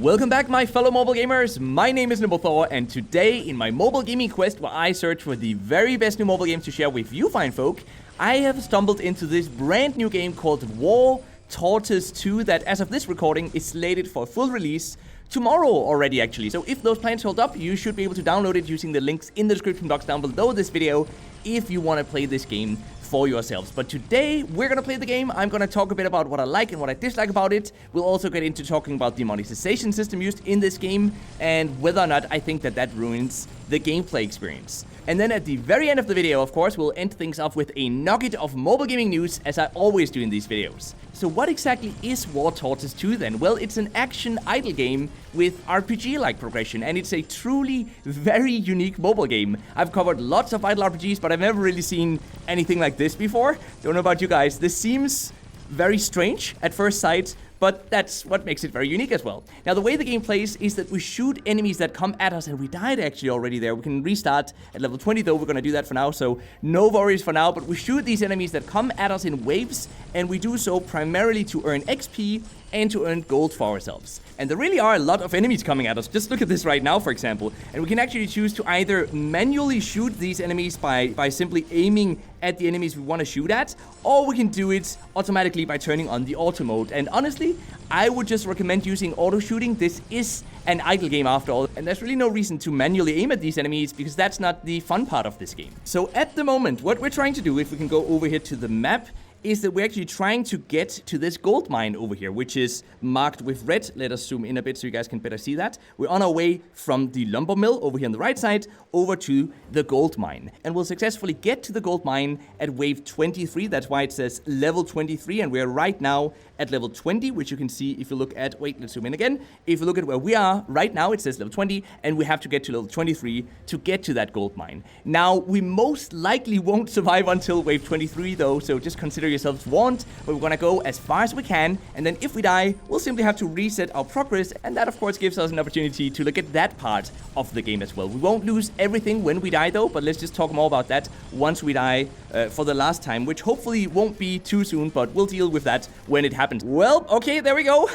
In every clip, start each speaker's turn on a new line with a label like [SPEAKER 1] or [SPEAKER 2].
[SPEAKER 1] Welcome back, my fellow mobile gamers. My name is NimbleThor, and today in my mobile gaming quest where I search for the very best new mobile games to share with you fine folk, I have stumbled into this brand new game called War Tortoise 2 that, as of this recording, is slated for full release tomorrow already, actually. So if those plans hold up, you should be able to download it using the links in the description box down below this video if you want to play this game for yourselves. But today, we're gonna play the game. I'm gonna talk a bit about what I like and what I dislike about it. We'll also get into talking about the monetization system used in this game and whether or not I think that ruins the gameplay experience. And then at the very end of the video, of course, we'll end things off with a nugget of mobile gaming news, as I always do in these videos. So what exactly is War Tortoise 2 then? Well, it's an action idle game with RPG-like progression, and it's a truly very unique mobile game. I've covered lots of idle RPGs, but I've never really seen anything like this before. Don't know about you guys. This seems very strange at first sight, but that's what makes it very unique as well. Now, the way the game plays is that we shoot enemies that come at us, and we died actually already there. We can restart at level 20, though. We're going to do that for now, so no worries for now. But we shoot these enemies that come at us in waves, and we do so primarily to earn XP and to earn gold for ourselves. And there really are a lot of enemies coming at us. Just look at this right now, for example. And we can actually choose to either manually shoot these enemies by simply aiming at the enemies we want to shoot at, or we can do it automatically by turning on the auto mode. And honestly, I would just recommend using auto shooting. This is an idle game after all, and there's really no reason to manually aim at these enemies because that's not the fun part of this game. So at the moment, what we're trying to do, if we can go over here to the map, is that we're actually trying to get to this gold mine over here, which is marked with red. Let us zoom in a bit so you guys can better see that. We're on our way from the lumber mill over here on the right side over to the gold mine. And we'll successfully get to the gold mine at wave 23. That's why it says level 23. And we're right now at level 20, which you can see if you look at, wait, let's zoom in again. If you look at where we are right now, it says level 20, and we have to get to level 23 to get to that gold mine. Now, we most likely won't survive until wave 23 though, so just consider yourselves warned. But we're gonna go as far as we can, and then if we die, we'll simply have to reset our progress, and that of course gives us an opportunity to look at that part of the game as well. We won't lose everything when we die though, but let's just talk more about that once we die for the last time, which hopefully won't be too soon, but we'll deal with that when it happens. Well, okay, there we go.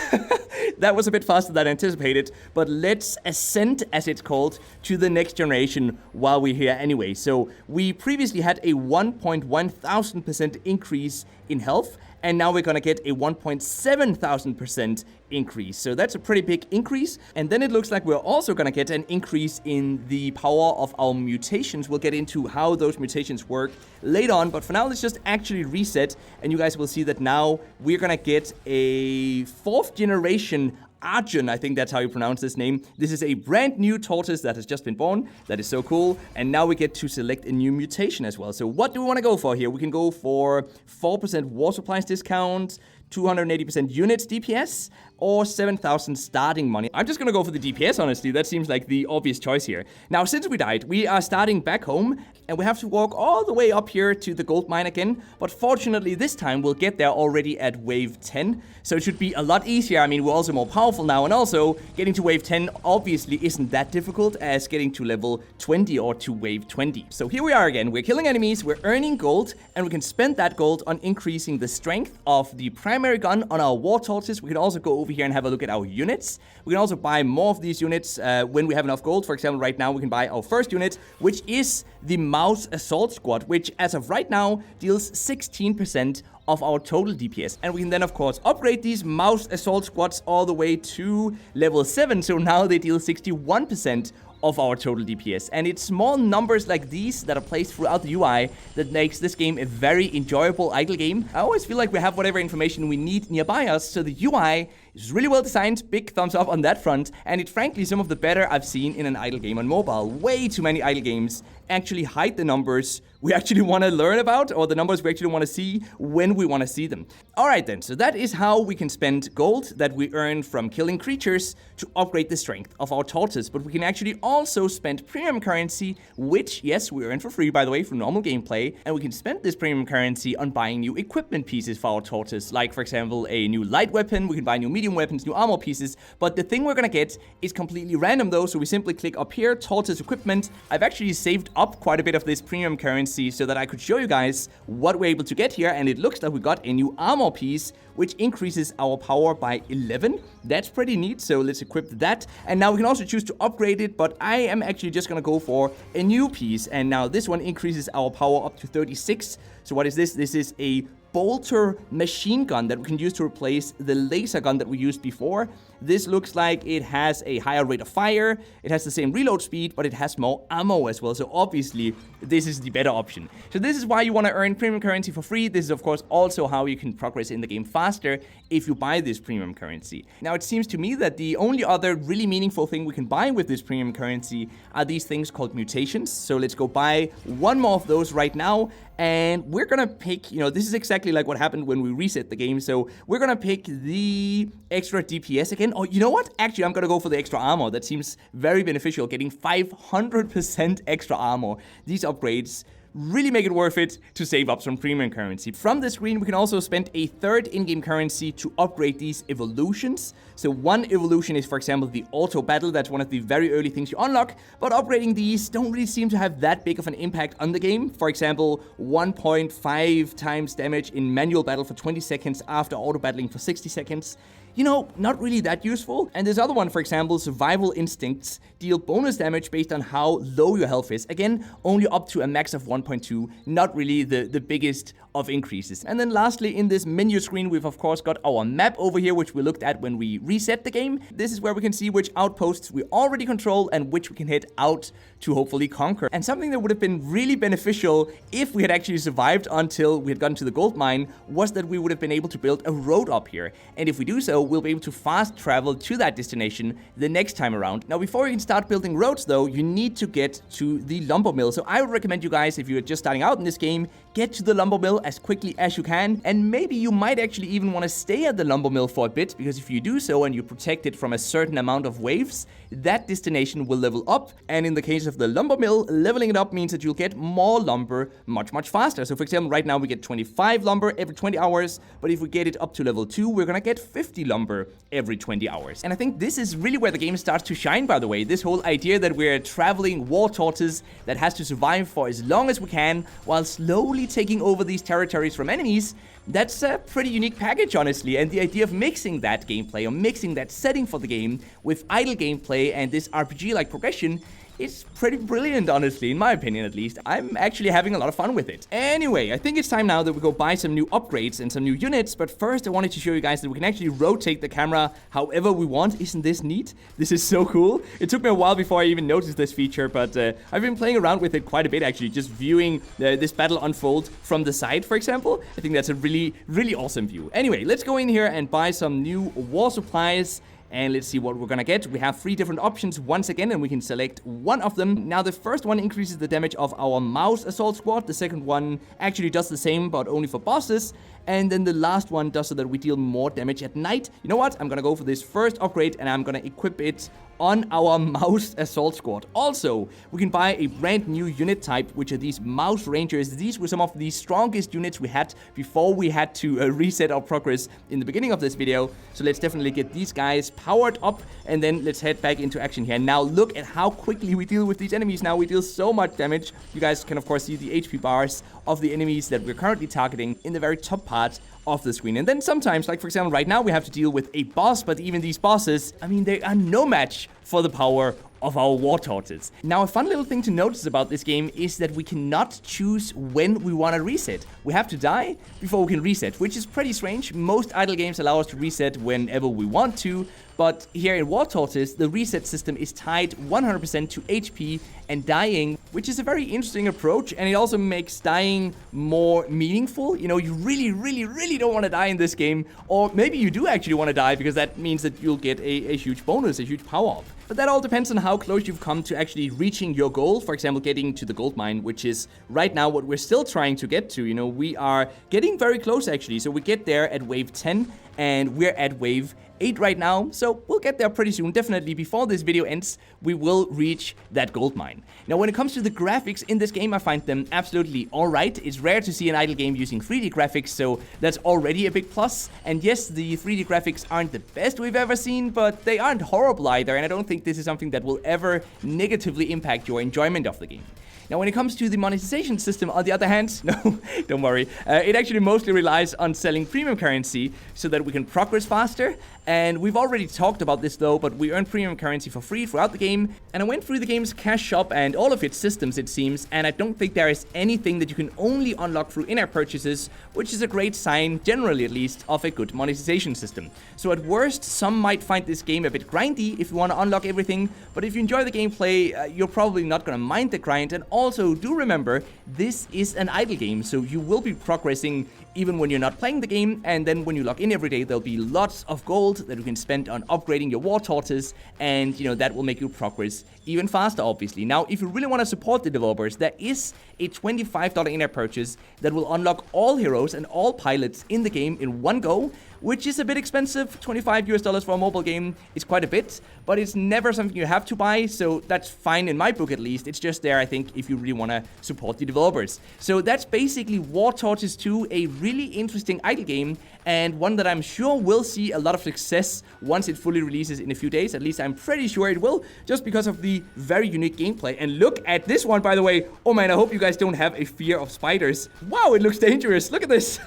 [SPEAKER 1] That was a bit faster than anticipated, but let's ascend, as it's called, to the next generation while we're here anyway. So we previously had a 1,100% increase in health, and now we're gonna get a 1,700% increase. So that's a pretty big increase. And then it looks like we're also gonna get an increase in the power of our mutations. We'll get into how those mutations work later on, but for now, let's just actually reset, and you guys will see that now we're gonna get a 4th generation Arjun, I think that's how you pronounce this name. This is a brand new tortoise that has just been born. That is so cool. And now we get to select a new mutation as well. So what do we want to go for here? We can go for 4% war supplies discount, 280% units DPS, or 7,000 starting money. I'm just gonna go for the DPS, honestly. That seems like the obvious choice here. Now, since we died, we are starting back home, and we have to walk all the way up here to the gold mine again. But fortunately, this time, we'll get there already at wave 10. So it should be a lot easier. I mean, we're also more powerful now, and also, getting to wave 10 obviously isn't that difficult as getting to level 20 or to wave 20. So here we are again. We're killing enemies, we're earning gold, and we can spend that gold on increasing the strength of the primary gun on our War Tortoise. We can also go over here and have a look at our units. We can also buy more of these units when we have enough gold. For example, right now we can buy our first unit, which is the Mouse Assault Squad, which as of right now deals 16% of our total DPS. And we can then, of course, upgrade these Mouse Assault Squads all the way to level 7. So now they deal 61% of our total DPS. And it's small numbers like these that are placed throughout the UI that makes this game a very enjoyable idle game. I always feel like we have whatever information we need nearby us, so the UI is really well designed. Big thumbs up on that front, and it's frankly some of the better I've seen in an idle game on mobile. Way too many idle games actually hide the numbers we actually want to learn about, or the numbers we actually want to see when we want to see them. Alright then, so that is how we can spend gold that we earn from killing creatures to upgrade the strength of our tortoise. But we can actually also spend premium currency, which, yes, we earn for free, by the way, from normal gameplay, and we can spend this premium currency on buying new equipment pieces for our tortoise, like, for example, a new light weapon. We can buy new medium medium weapons, new armor pieces, but the thing we're gonna get is completely random though, so we simply click up here, Tortoise equipment. I've actually saved up quite a bit of this premium currency so that I could show you guys what we're able to get here, and it looks like we got a new armor piece, which increases our power by 11. That's pretty neat, so let's equip that. And now we can also choose to upgrade it, but I am actually just gonna go for a new piece, and now this one increases our power up to 36. So what is this? This is a bolter machine gun that we can use to replace the laser gun that we used before. This looks like it has a higher rate of fire, it has the same reload speed, but it has more ammo as well, so obviously this is the better option. So this is why you want to earn premium currency for free. This is of course also how you can progress in the game faster if you buy this premium currency. Now it seems to me that the only other really meaningful thing we can buy with this premium currency are these things called mutations. So let's go buy one more of those right now, and we're gonna pick, this is exactly like what happened when we reset the game, so we're gonna pick the extra DPS again. Oh, you know what? Actually, I'm gonna go for the extra armor. That seems very beneficial, getting 500% extra armor. These upgrades really make it worth it to save up some premium currency. From the screen, we can also spend a third in-game currency to upgrade these evolutions. So one evolution is, for example, the auto battle. That's one of the very early things you unlock, but upgrading these don't really seem to have that big of an impact on the game. For example, 1.5 times damage in manual battle for 20 seconds after auto battling for 60 seconds. Not really that useful. And this other one, for example, survival instincts, deal bonus damage based on how low your health is. Again, only up to a max of 1.2, not really the biggest of increases. And then lastly, in this menu screen, we've of course got our map over here, which we looked at when we reset the game. This is where we can see which outposts we already control and which we can head out to hopefully conquer. And something that would have been really beneficial if we had actually survived until we had gotten to the gold mine was that we would have been able to build a road up here. And if we do so, we'll be able to fast travel to that destination the next time around. Now, before you can start building roads though, you need to get to the lumber mill. So I would recommend you guys, if you're just starting out in this game, get to the lumber mill as quickly as you can. And maybe you might actually even want to stay at the lumber mill for a bit, because if you do so and you protect it from a certain amount of waves, that destination will level up. And in the case of the lumber mill, leveling it up means that you'll get more lumber much faster. So for example, right now we get 25 lumber every 20 hours, but if we get it up to level 2, we're gonna get 50 lumber every 20 hours. And I think this is really where the game starts to shine, by the way. This whole idea that we're a traveling war tortoise that has to survive for as long as we can while slowly taking over these territories from enemies, that's a pretty unique package, honestly. And the idea of mixing that gameplay, or mixing that setting for the game with idle gameplay and this RPG-like progression, it's pretty brilliant, honestly, in my opinion at least. I'm actually having a lot of fun with it. Anyway, I think it's time now that we go buy some new upgrades and some new units, but first I wanted to show you guys that we can actually rotate the camera however we want. Isn't this neat? This is so cool. It took me a while before I even noticed this feature, but I've been playing around with it quite a bit, actually, just viewing this battle unfold from the side, for example. I think that's a really awesome view. Anyway, let's go in here and buy some new war supplies. And let's see what we're gonna get. We have 3 different options once again, and we can select one of them. Now, the first one increases the damage of our mouse assault squad. The second one actually does the same, but only for bosses. And then the last one does so that we deal more damage at night. You know what? I'm gonna go for this first upgrade, and I'm gonna equip it on our mouse assault squad. Also, we can buy a brand new unit type, which are these mouse rangers. These were some of the strongest units we had before we had to reset our progress in the beginning of this video. So let's definitely get these guys powered up, and then let's head back into action here. Now look at how quickly we deal with these enemies. Now we deal so much damage. You guys can of course see the HP bars of the enemies that we're currently targeting in the very top part of the screen. And then sometimes, like for example right now, we have to deal with a boss, but even these bosses, I mean, they are no match for the power of our War Tortoise. Now, a fun little thing to notice about this game is that we cannot choose when we want to reset. We have to die before we can reset, which is pretty strange. Most idle games allow us to reset whenever we want to, but here in War Tortoise, the reset system is tied 100% to HP and dying, which is a very interesting approach, and it also makes dying more meaningful. You know, you really don't want to die in this game, or maybe you do actually want to die because that means that you'll get a huge bonus, a huge power-up. But that all depends on how close you've come to actually reaching your goal. For example, getting to the gold mine, which is right now what we're still trying to get to. You know, we are getting very close actually. So we get there at wave 10, and we're at wave 8 right now, so we'll get there pretty soon. Definitely before this video ends, we will reach that gold mine. Now, when it comes to the graphics in this game, I find them absolutely alright. It's rare to see an idle game using 3D graphics, so that's already a big plus. And yes, the 3D graphics aren't the best we've ever seen, but they aren't horrible either, and I don't think this is something that will ever negatively impact your enjoyment of the game. Now, when it comes to the monetization system, on the other hand, no, don't worry. It actually mostly relies on selling premium currency so that we can progress faster. And we've already talked about this though, but we earn premium currency for free throughout the game. And I went through the game's cash shop and all of its systems, it seems, and I don't think there is anything that you can only unlock through in-app purchases, which is a great sign, generally at least, of a good monetization system. So at worst, some might find this game a bit grindy if you want to unlock everything, but if you enjoy the gameplay, you're probably not going to mind the grind. And also, do remember, this is an idle game, so you will be progressing even when you're not playing the game, and then when you log in every day, there'll be lots of gold that you can spend on upgrading your War Tortoise, and that will make you progress even faster, obviously. Now, if you really want to support the developers, there is a $25 in-app purchase that will unlock all heroes and all pilots in the game in one go, which is a bit expensive. $25 for a mobile game is quite a bit, but it's never something you have to buy, so that's fine in my book at least. It's just there, I think, if you really want to support the developers. So that's basically War Tortoise 2, a really interesting idle game, and one that I'm sure will see a lot of success once it fully releases in a few days. At least I'm pretty sure it will, just because of the very unique gameplay. And look at this one, by the way. Oh man, I hope you guys don't have a fear of spiders. Wow, it looks dangerous. Look at this.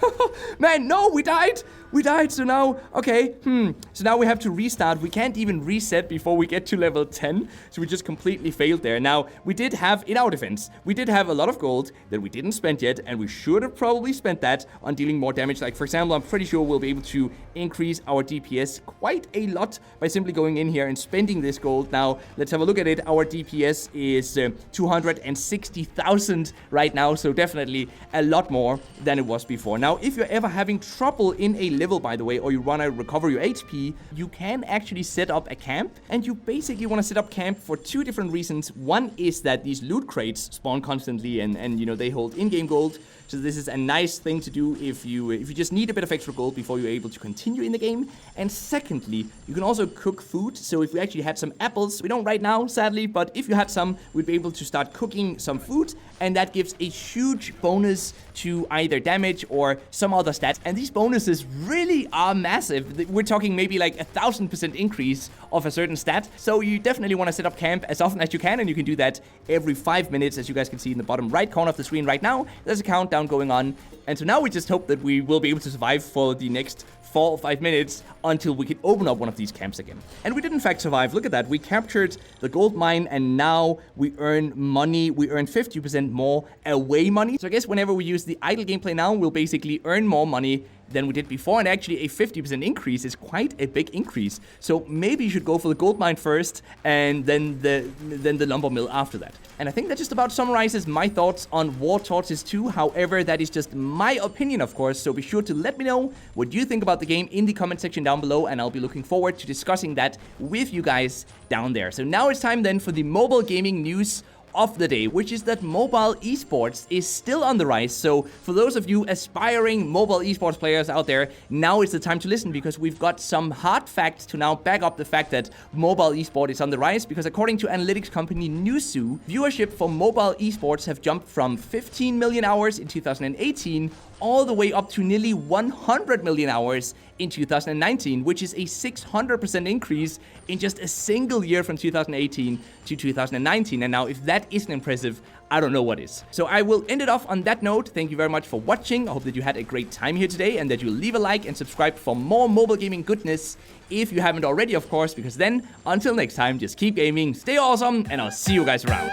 [SPEAKER 1] Man, no, we died. We died, so now, okay, so now we have to restart. We can't even reset before we get to level 10, so we just completely failed there. Now, we did have, in our defense, we did have a lot of gold that we didn't spend yet, and we should have probably spent that on dealing more damage. Like, for example, I'm pretty sure we'll be able to increase our DPS quite a lot by simply going in here and spending this gold. Now, let's have a look at it. Our DPS is 260,000 right now, so definitely a lot more than it was before. Now, if you're ever having trouble in a level, by the way, or you want to recover your HP, you can actually set up a camp, and you basically want to set up camp for two different reasons. One is that these loot crates spawn constantly, and they hold in-game gold, so this is a nice thing to do if you just need a bit of extra gold before you're able to continue in the game. And secondly, you can also cook food. So if we actually had some apples, we don't right now, sadly, but if you had some, we'd be able to start cooking some food, and that gives a huge bonus to either damage or some other stats. And these bonuses really are massive. We're talking maybe like 1,000% increase of a certain stat. So you definitely want to set up camp as often as you can, and you can do that every 5 minutes, as you guys can see in the bottom right corner of the screen right now. There's a countdown going on, and so now we just hope that we will be able to survive for the next 4 or 5 minutes until we can open up one of these camps again. And we did in fact survive. Look at that. We captured the gold mine, and now we earn money. We earn 50% more away money. So I guess whenever we use the idle gameplay now, we'll basically earn more money than we did before, and actually a 50% increase is quite a big increase. So maybe you should go for the gold mine first, and then the lumber mill after that. And I think that just about summarizes my thoughts on War Tortoise 2. However, that is just my opinion, of course, so be sure to let me know what you think about the game in the comment section down below, and I'll be looking forward to discussing that with you guys down there. So now it's time then for the mobile gaming news of the day, which is that mobile esports is still on the rise. So for those of you aspiring mobile esports players out there, now is the time to listen, because we've got some hard facts to now back up the fact that mobile esport is on the rise. Because according to analytics company Newzoo, viewership for mobile esports have jumped from 15 million hours in 2018 all the way up to nearly 100 million hours in 2019, which is a 600% increase in just a single year from 2018 to 2019. And now, if that isn't impressive, I don't know what is. So I will end it off on that note. Thank you very much for watching. I hope that you had a great time here today, and that you leave a like and subscribe for more mobile gaming goodness if you haven't already, of course, because then, until next time, just keep gaming, stay awesome, and I'll see you guys around.